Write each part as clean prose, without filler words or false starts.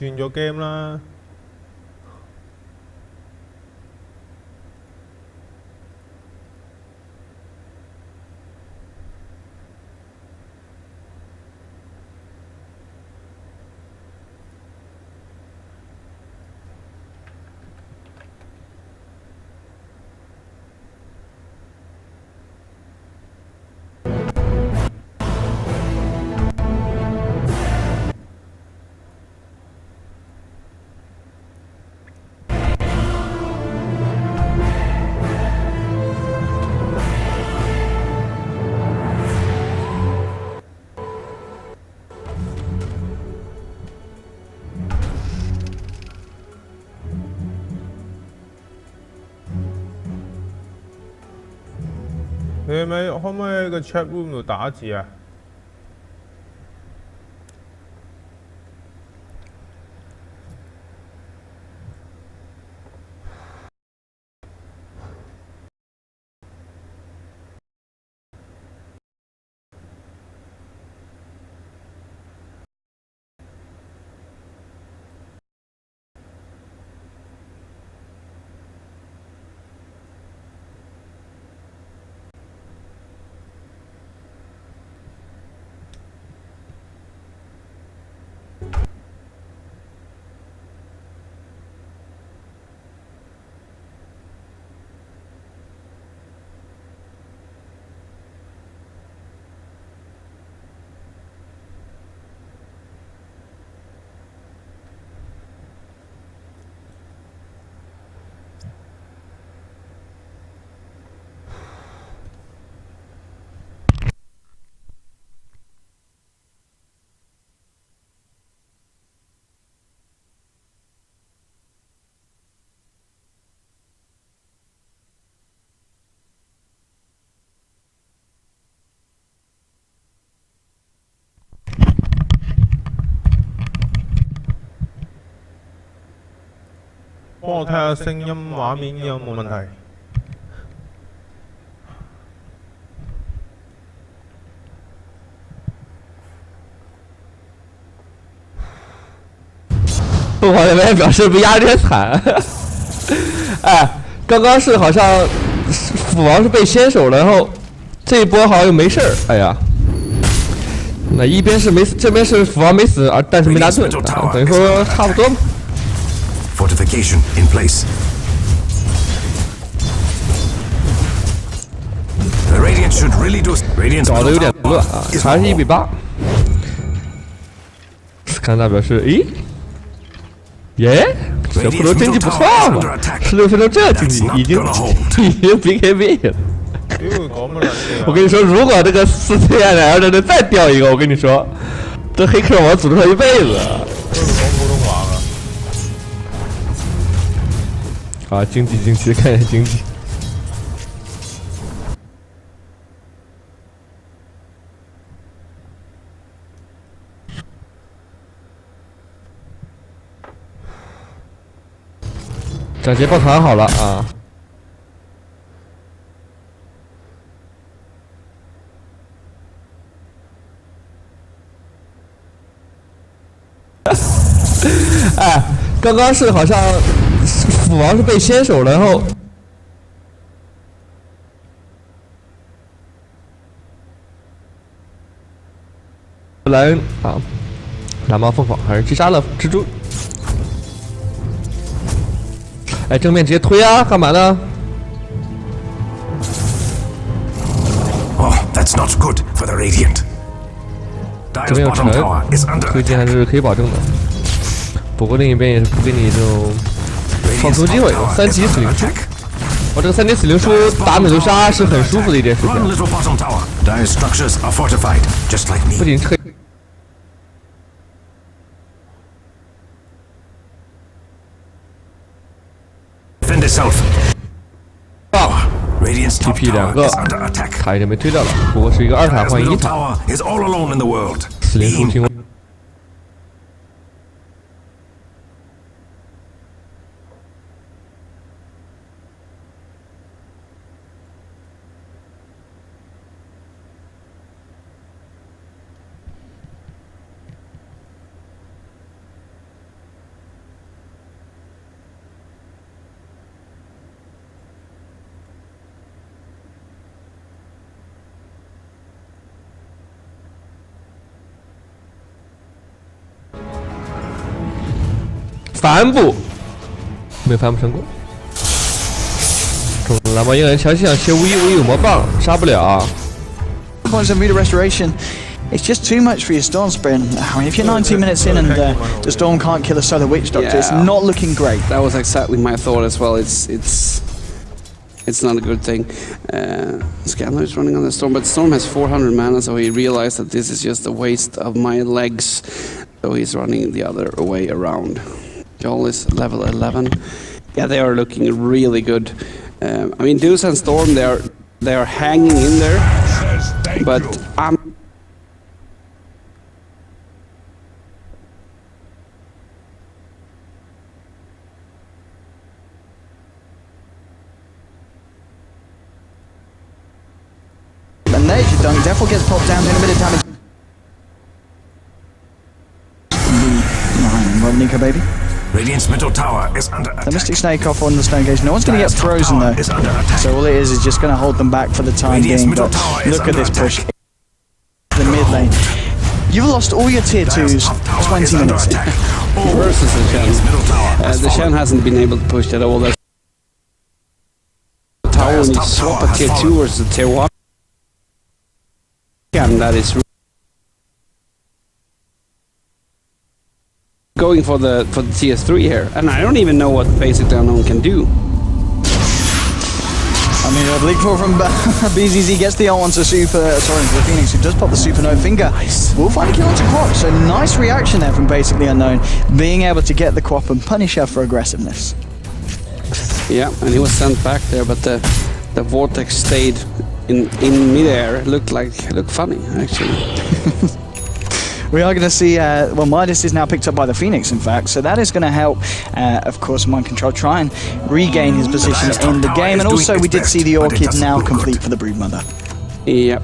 轉咗 game 啦。你可唔可以喺個 chat room 度打字啊？幫我睇下聲音畫面有冇問題。凤凰那边表示被压得有点惨。哎，刚刚是好像斧王是被先手了，然后这一波好像又没事儿。哎呀，那一边是没死，这边是斧王没死，但是没拿盾，等于说差不多嘛。Fortification in place. The Radiant should really do. Radiant 搞得有点乱啊，还是1-8。斯堪达表示，咦，耶，小骷髅经济不错嘛，16分钟这经济已经 BKB 了。我跟你说，如果这个4CNL 的再掉一个，我跟你说，这黑客我诅咒他一辈子。啊，经济，看一下经济。斩劫抱团好了啊！哎，刚刚是好像斧王是被先手了，然后莱恩啊，蓝猫凤凰还是击杀了蜘蛛。哎，正面直接推啊，干嘛呢？ Oh, that's not good for the Radiant. 这边有城，推进还是可以保证的。不过另一边也是不给你这种放松机会。3级死灵书，我这个3级死灵书打美杜莎是很舒服的一件事情。不仅可以。 TP 2个，塔已经被推掉了，不过是一个2塔换1塔。死灵书听。帆布，没帆布成功。中蓝毛鹰人强行切无有魔棒，杀不了。 Points of meter restoration. It's just too much for your Storm Sprint. I mean, if you're 19 minutes in and the Storm can't kill a Solar Witch Doctor, it's not looking great. That was exactly my thought as well. It's not a good thing. Scanner is running on the Storm, but Storm has 400 mana, so he realized that this is just a waste of my legs. So he's running the other way around. Joel is level 11. Yeah, they are looking really good. I mean, Deuce and Storm, they are hanging in there, but And there's your dunk. Defil gets popped down, doing a bit of damage. Well, Nico, baby. Radiant's middle tower is under attack. The Mystic Snake off on the Stone Gauge. No one's going to get frozen though. So all it is just going to hold them back for the time being. But look at this push. The mid lane. You've lost all your tier 2s 20 minutes. versus the Shen. The Shen hasn't been able to push at all. The tower, when you swap a tier 2 versus a tier 1, and that is going for the tier 3 here, and I don't even know what basically Unknown can do. I mean, a Bleak Fall from BZZ gets the ult onto the Phoenix, who does pop the Supernova Finger. Will find a kill onto Quap, so nice reaction there from basically Unknown, being able to get the Quap and punish her for aggressiveness. Yeah, and he was sent back there, but the Vortex stayed in midair. Looked funny, actually. We are going to see, well, Midas is now picked up by the Phoenix, in fact, so that is going to help, of course, Mind Control try and regain his position in the game, and also we did see the Orchid now complete for the Broodmother. Yep.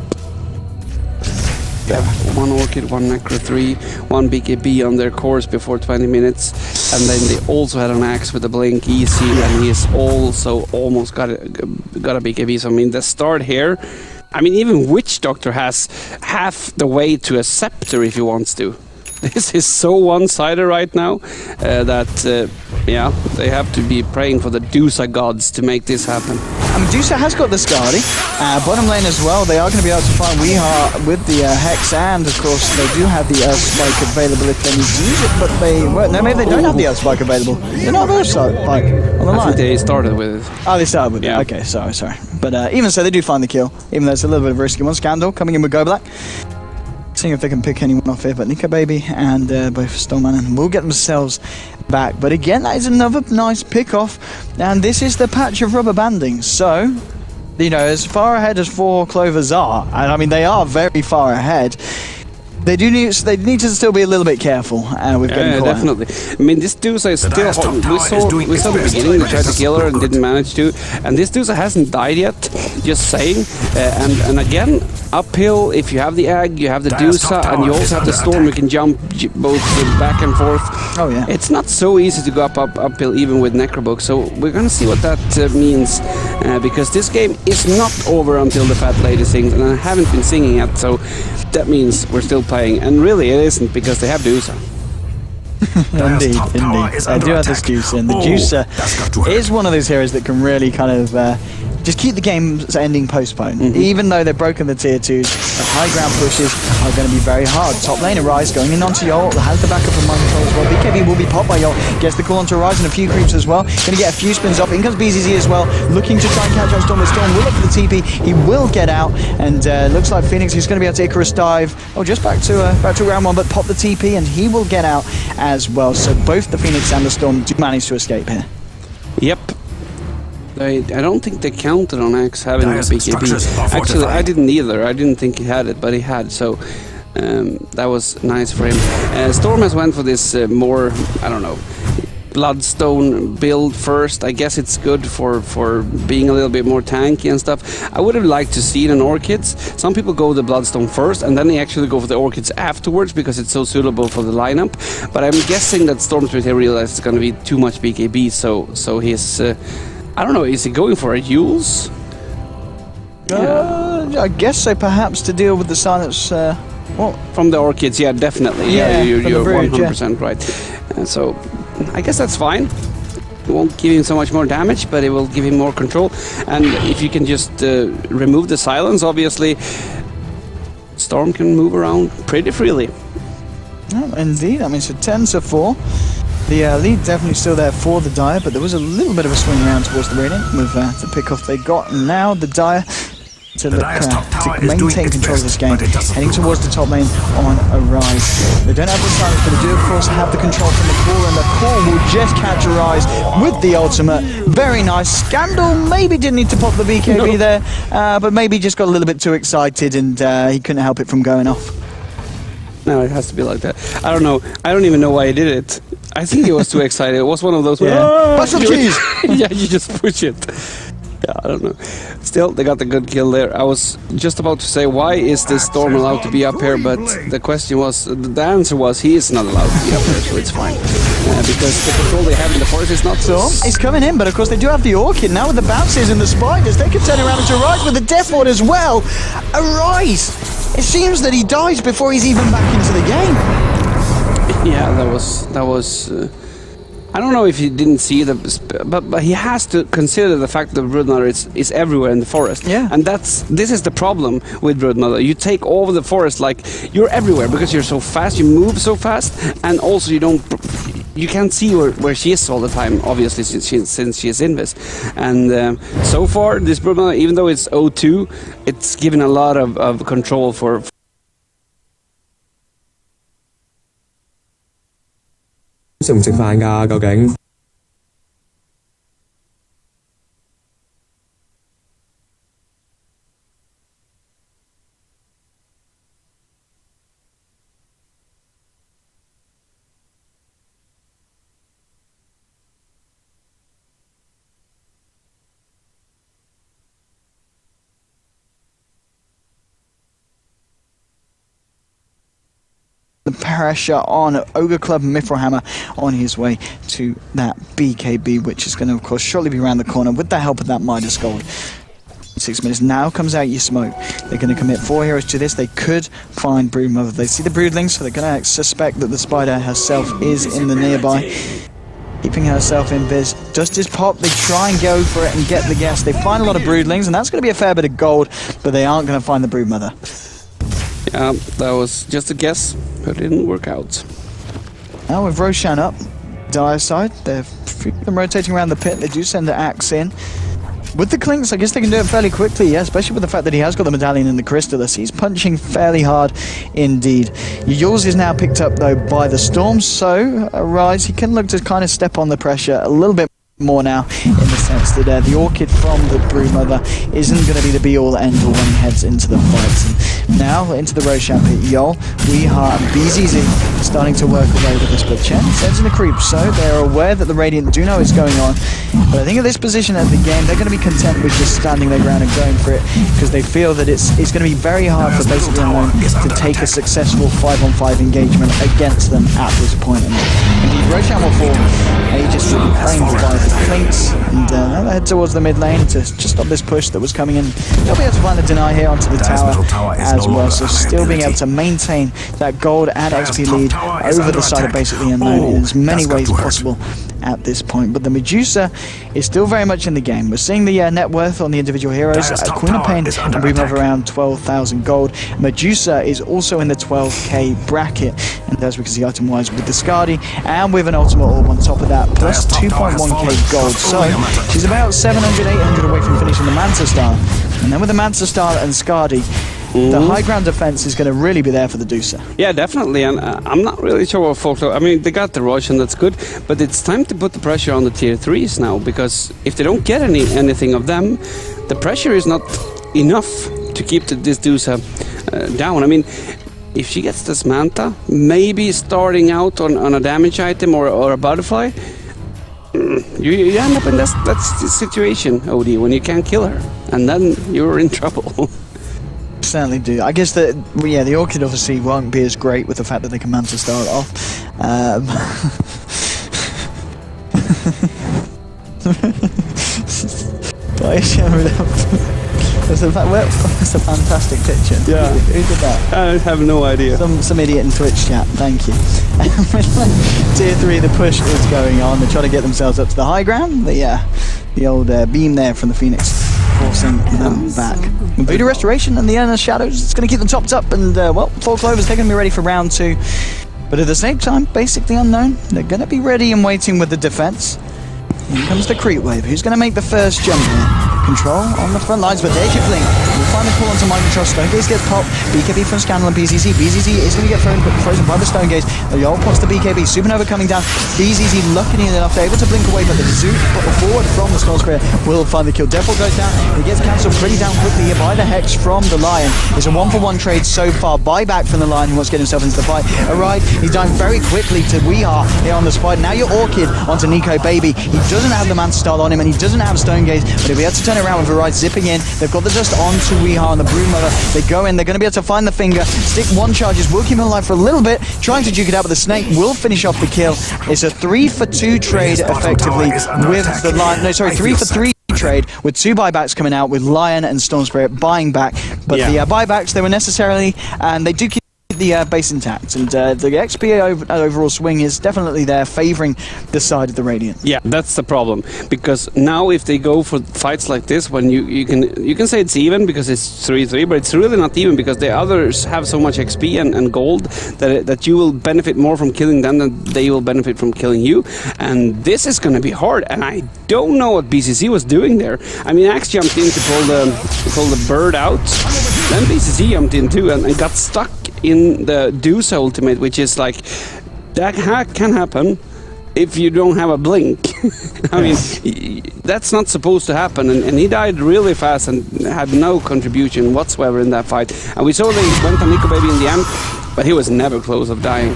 One Orchid, one Necro 3, one BKB on their course before 20 minutes, and then they also had an Axe with a Blink easy, and he's also almost got a BKB. So I mean, the start here, I mean, even Witch Doctor has half the way to a Scepter if he wants to. This is so one-sided right now that, yeah, they have to be praying for the Dusa gods to make this happen. I mean, Dusa has got the Skadi. Bottom lane as well, they are going to be able to find Weehaw with the Hex, and of course they do have the Earth Spike available if they need to use it, but they won't. No, maybe they don't have the Earth Spike available. They don't have Earth Spike on the line. I think they started with it. Oh, they started with it. Okay, sorry. But even so, they do find the kill, even though it's a little bit of a risky one. Scandal coming in with Go Black. Seeing if they can pick anyone off here, but Nico Baby and both Stormman will get themselves back. But again, that is another nice pick-off, and this is the patch of rubber banding. So, you know, as far ahead as 4 Clovers are, and I mean they are very far ahead, they need to still be a little bit careful with getting caught. Definitely. I mean, this Dusa is still hot. We saw the beginning, they tried to kill her and didn't manage to, and this Dusa hasn't died yet, just saying. And again, uphill, if you have the Egg, you have the Dusa, and you also have the Storm, you can jump both back and forth. Oh yeah. It's not so easy to go uphill even with Necrobook, so we're gonna see what that means, because this game is not over until the Fat Lady sings, and I haven't been singing yet, so that means we're still playing, and really it isn't, because they have Dusa. Indeed. I do have this Dusa, and the Dusa is one of those heroes that can really kind of just keep the game's ending postponed. Even though they've broken the tier 2s, the high ground pushes are going to be very hard. Top lane Arise going in onto Yolt, has the backup of Mind Control as well. BKB will be popped by Yolt, gets the call onto Arise and a few creeps as well. Going to get a few spins off. In comes BZZ as well, looking to try and catch out Storm, but Storm will look for the TP. He will get out, and looks like Phoenix is going to be able to Icarus dive. Oh, just back to round 1, but pop the TP, and he will get out as well. So both the Phoenix and the Storm do manage to escape here. Yep. I don't think they counted on Axe having a BKB. Actually, I didn't either. I didn't think he had it, but he had, so that was nice for him. Storm has went for this more, I don't know, Bloodstone build first. I guess it's good for being a little bit more tanky and stuff. I would have liked to see it in Orchids. Some people go with the Bloodstone first, and then they actually go for the Orchids afterwards because it's so suitable for the lineup. But I'm guessing that Storm Spirit here realized it's going to be too much BKB, so he's... I don't know, is he going for a Yules? I guess so, perhaps to deal with the silence. Well, from the Orchids, yeah, definitely. Yeah, you're Brood, 100% right. So, I guess that's fine. It won't give him so much more damage, but it will give him more control. And if you can just remove the silence, obviously, Storm can move around pretty freely. Oh, indeed, I mean, so 10-4. The lead definitely still there for the Dire, but there was a little bit of a swing around towards the Radiant with the pick-off they got, and now the Dire to look to maintain control of this game, heading towards the top lane on a rise. They don't have the silence, but they do of course have the control from the core, and the core will just catch a rise with the ultimate. Very nice. Scandal maybe didn't need to pop the BKB there, but maybe just got a little bit too excited and he couldn't help it from going off. No, it has to be like that. I don't know. I don't even know why he did it. I think he was too excited. It was one of those. Muscle cheese! Yeah, you just push it. Yeah, I don't know. Still, they got the good kill there. I was just about to say, why is this Storm allowed to be up here? But the question was, the answer was, he is not allowed to be up here, so it's fine. Because the control they have in the forest is not so. He's coming in, but of course they do have the Orchid now with the bounces and the spiders. They can turn around into a rise with the Death Ward as well. A rise! It seems that he dies before he's even back into the game. Yeah, that was. I don't know if he didn't see but he has to consider the fact that Broodmother is everywhere in the forest. Yeah. And this is the problem with Broodmother. You take over the forest, like, you're everywhere because you're so fast, you move so fast, and also you can't see where she is all the time, obviously, since she is Invis. And so far, this Broodmother, even though it's 0-2, it's given a lot of control for 食唔食飯㗎？究竟？ The pressure on Ogre Club Mithril on his way to that BKB, which is going to of course shortly be around the corner with the help of that Midas Gold. 6 minutes now comes out your smoke. They're going to commit 4 heroes to this. They could find Broodmother. They see the Broodlings, so they're going to suspect that the Spider herself is in the nearby. Keeping herself in biz. Dust is popped. They try and go for it and get the gas. They find a lot of Broodlings, and that's going to be a fair bit of gold, but they aren't going to find the Broodmother. Yeah, that was just a guess, but it didn't work out. Now with Roshan up, Dire side, they're rotating around the pit. They do send the axe in. With the Clinks, I guess they can do it fairly quickly, yeah, especially with the fact that he has got the Medallion and the Crystallis. He's punching fairly hard indeed. Yours is now picked up, though, by the Storm, so Rise, he can look to kind of step on the pressure a little bit more now, in the sense that the Orchid from the Broodmother isn't going to be the be-all end-all when he heads into the fights. And now into the Roshan pit, Yol, Weeha and BZZ starting to work away with the split chain. Sends in the creep, so they're aware that the Radiant do know what's going on. But I think at this position of the game, they're going to be content with just standing their ground and going for it, because they feel that it's going to be very hard for basically Unknown to take a successful 5-on-5 engagement against them at this point. And indeed, Roshan will fall. Aegis will be claimed by the Clinks, and they'll head towards the mid lane to just stop this push that was coming in. They'll be able to find the deny here onto the tower as well, so still being able to maintain that gold and XP lead over the side of basically Unknown in as many ways possible at this point. But the Medusa is still very much in the game. We're seeing the net worth on the individual heroes. Queen of Pain and Breedmother around 12,000 gold. Medusa is also in the 12k bracket, and that's because the item wise with the Skadi and with an ultimate orb on top of that, plus 2.1k gold. So she's about 700, 800 away from finishing the Manta Star. And then with the Manta Star and Skadi, the high ground defense is going to really be there for the Dusa. Yeah, definitely, and I'm not really sure what Folklore... I mean, they got the Roshan, that's good, but it's time to put the pressure on the tier 3s now, because if they don't get anything of them, the pressure is not enough to keep this Dusa down. I mean, if she gets this Manta, maybe starting out on a damage item or a butterfly, you end up in that situation, OD, when you can't kill her, and then you're in trouble. Certainly do. I guess that, yeah, the Orchid obviously won't be as great with the fact that they can Manta start off. It's a fantastic picture. Yeah. Who did that? I have no idea. Some idiot in Twitch chat. Thank you. Tier 3, the push is going on. They're trying to get themselves up to the high ground. The old beam there from the Phoenix forcing them back. Voodoo Restoration and the Inner Shadows, it's going to keep them topped up. And, well, 4 Clovers, they're going to be ready for round 2. But at the same time, basically unknown. They're going to be ready and waiting with the defense. Here comes the creep wave. Who's going to make the first jump here? Control on the front lines, but they're Kipling. We'll finally pull onto Mind Control. Stonegaze gets popped. BKB from Scandal and BZZ. BZZ is going to get frozen by the Stonegaze. The Yol pops the BKB. Supernova coming down. BZZ lucky enough to able to blink away, but the Zoo forward from the Storm Spirit will finally kill. Devil goes down. He gets cancelled pretty down quickly here by the Hex from the Lion. It's a 1-for-1 trade so far. Buyback from the Lion who wants to get himself into the fight. Alright, he's dying very quickly to Weehaw here on the spot. Now you're Orchid onto Nico Baby. He doesn't have the Man Style on him and he doesn't have Stonegaze, but he'll be able to turn it around with Arise zipping in. They've got the dust onto Weehaw and the Broodmother. They go in, they're going to be able to find the finger. Stick 1 charges, will keep him alive for a little bit, trying to duke it out, but the Snake will finish off the kill. It's a 3-for-2 trade effectively with the Lion. No, sorry, 3-for-3 trade with 2 buybacks coming out with Lion and Storm Spirit buying back. But the buybacks, they were necessarily, and they do keep the base intact, and the XP overall swing is definitely there, favouring the side of the Radiant. Yeah, that's the problem, because now if they go for fights like this, when you can say it's even because it's 3-3, but it's really not even because the others have so much XP and gold that you will benefit more from killing them than they will benefit from killing you, and this is going to be hard. And I don't know what BCC was doing there. I mean, Axe jumped in to pull the bird out, then BCC jumped in too and got stuck in the Deuce ultimate, which is like, that can happen if you don't have a blink. I mean, that's not supposed to happen, and he died really fast and had no contribution whatsoever in that fight. And we saw they went on Nico Baby in the end, but he was never close of dying.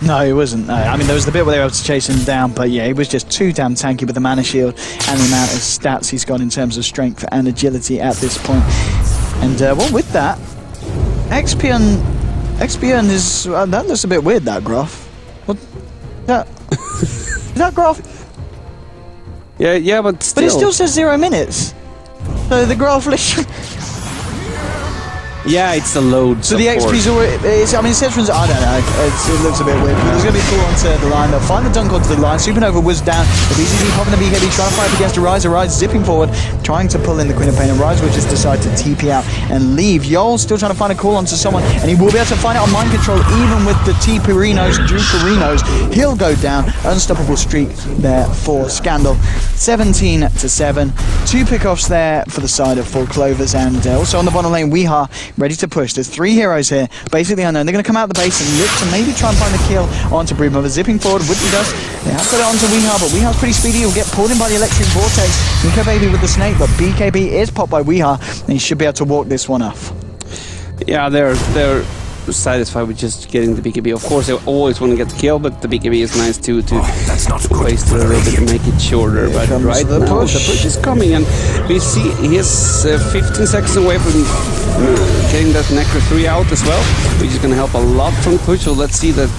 No, he wasn't. No. I mean, there was the bit where they were able to chase him down, but yeah, he was just too damn tanky with the mana shield and the amount of stats he's got in terms of strength and agility at this point. And well, with that, Expion is... that looks a bit weird, that graph. What? Is that graph? Yeah, but still. But it still says 0 minutes. So the graph... Yeah, it's the load. So the XP's already... I mean, it says from... I don't know. It looks a bit weird. But there's going to be a pull onto the line. They'll find the dunk onto the line. Supernova was down. The BCC popping the BKB, trying to fight up against Arise. Arise zipping forward, trying to pull in the Queen of Pain. Arise will just decide to TP out and leave. Yol still trying to find a call onto someone, and he will be able to find it on Mind Control, even with the T-Perinos, Druperinos. He'll go down. Unstoppable streak there for Scandal. 17-7. 2 pickoffs there for the side of 4 Clovers, and also on the bottom lane, Weehaw ready to push. There's 3 heroes here, basically unknown. They're going to come out the base and look to maybe try and find the kill onto Broodmother. Zipping forward with the dust. They have got it onto Weehaw, but Weehaw's pretty speedy. He'll get pulled in by the electric vortex. Nico Baby with the snake, but BKB is popped by Weehaw, and he should be able to walk this one off. Yeah, they're satisfied with just getting the BKB. Of course, they always want to get the kill, but the BKB is nice too to waste it a little bit to make it shorter. But right now, the push is coming, and we see he's 15 seconds away from getting that Necro 3 out as well, which is going to help a lot from push. So let's see that.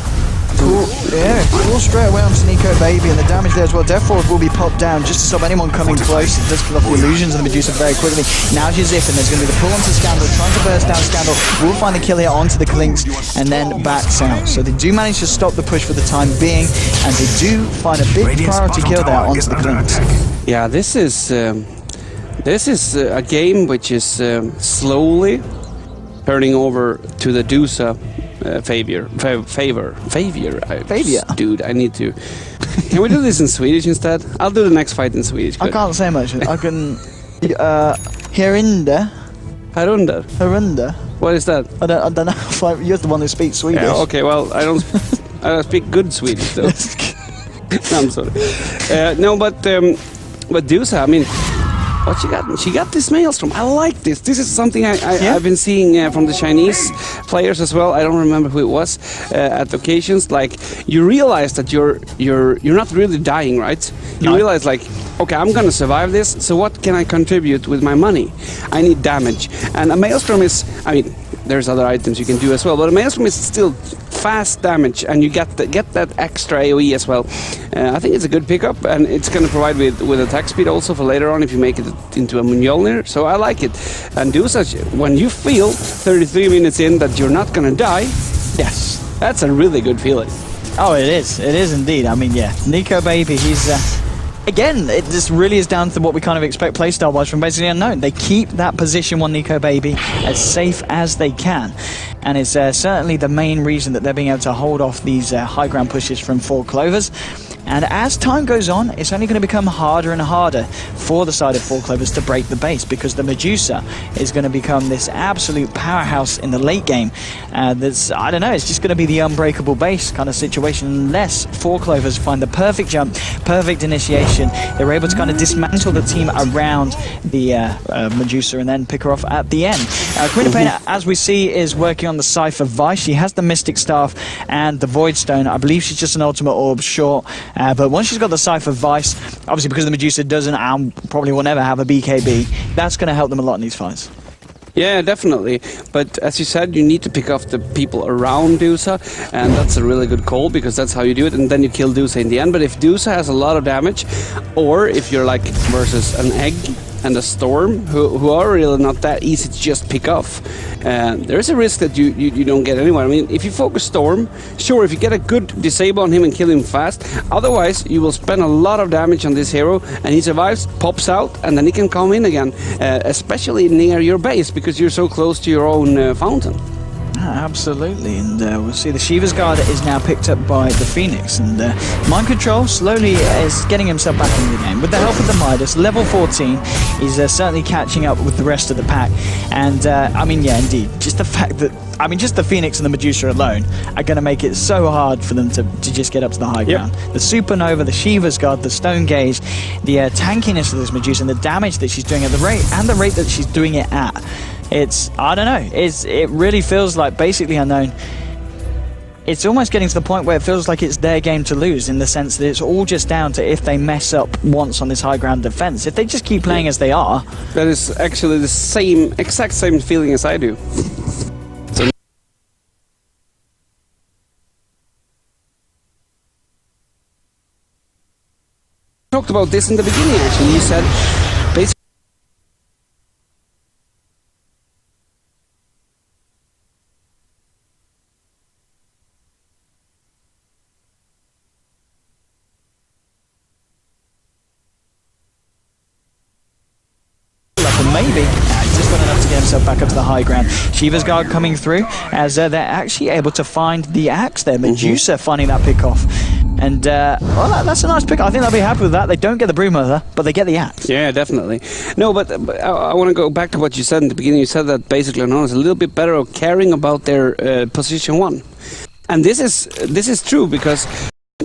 Cool, yeah, cool straight away onto Nico Baby, and the damage there as well. Death Force will be popped down just to stop anyone coming close. It does kill off the illusions of the Medusa very quickly. Now she's zipping, there's going to be the pull onto Scandal, trying to burst down Scandal. We'll find the kill here onto the Clinks, and then backs out. So they do manage to stop the push for the time being, and they do find a big priority kill there onto the Clinks. Yeah, this is a game which is slowly turning over to the Dusa favor. Dude, I need to. Can we do this in Swedish instead? I'll do the next fight in Swedish. I can't say much. I can. Herinde. Harunda. What is that? I don't know. You're the one who speaks Swedish. Yeah, okay, well, I don't. I speak good Swedish though. No, I'm sorry. No, but Dusa, I mean. What she got? She got this Maelstrom. I like this. This is something I've been seeing from the Chinese players as well. I don't remember who it was at occasions. Like you realize that you're not really dying, right? You realize like, okay, I'm gonna survive this. So what can I contribute with my money? I need damage, and a Maelstrom is. I mean, there's other items you can do as well, but a Maelstrom is still fast damage, and you get that extra AoE as well. I think it's a good pickup, and it's going to provide with attack speed also for later on if you make it into a Mjolnir. So I like it. And Dusa, when you feel 33 minutes in that you're not going to die, Yes. that's a really good feeling. Oh, it is. It is indeed. I mean, yeah, Nico Baby, he's... Again, it just really is down to what we kind of expect playstyle-wise from basically Unknown. They keep that position 1 Nico Baby as safe as they can. And it's certainly the main reason that they're being able to hold off these high ground pushes from 4 Clovers. And as time goes on, it's only going to become harder and harder for the side of 4 Clovers to break the base, because the Medusa is going to become this absolute powerhouse in the late game. That's, I don't know, it's just going to be the unbreakable base kind of situation unless 4 Clovers find the perfect jump, perfect initiation. They're able to kind of dismantle the team around the Medusa and then pick her off at the end. Queen of Pain, as we see, is working on the Cypher Vice. She has the Mystic Staff and the Void Stone. I believe she's just an Ultimate Orb short. But once she's got the Cypher Vice, obviously because the Medusa doesn't and probably will never have a BKB, that's going to help them a lot in these fights. Yeah, definitely. But as you said, you need to pick off the people around Dusa, and that's a really good call because that's how you do it, and then you kill Dusa in the end. But if Dusa has a lot of damage, or if you're like versus an Egg and a Storm, who are really not that easy to just pick off, there is a risk that you don't get anywhere. I mean, if you focus Storm, sure, if you get a good disable on him and kill him fast, otherwise you will spend a lot of damage on this hero, and he survives, pops out, and then he can come in again, especially near your base, because you're so close to your own fountain. Absolutely, and we'll see the Shiva's Guard is now picked up by the Phoenix, and Mind Control slowly is getting himself back into the game. With the help of the Midas, level 14, he's certainly catching up with the rest of the pack, and I mean, yeah, indeed, just the fact that, I mean, just the Phoenix and the Medusa alone are going to make it so hard for them to just get up to the high ground. The Supernova, the Shiva's Guard, the Stone Gauge, the tankiness of this Medusa, and the damage that she's doing at the rate, and the rate that she's doing it at. It's, I don't know, it really feels like basically Unknown. It's almost getting to the point where it feels like it's their game to lose, in the sense that it's all just down to if they mess up once on this high ground defense. If they just keep playing as they are. That is actually the exact same feeling as I do. Talked about this in the beginning, actually. You said basically maybe just got enough to get himself back up to the high ground. Shiva's Guard coming through as they're actually able to find the axe there. Medusa finding that pick off. And, well, that's a nice pick. I think they'll be happy with that. They don't get the Broodmother, but they get the axe. Yeah, definitely. No, but I want to go back to what you said in the beginning. You said that basically Unknown is a little bit better at caring about their position 1. And this is true, because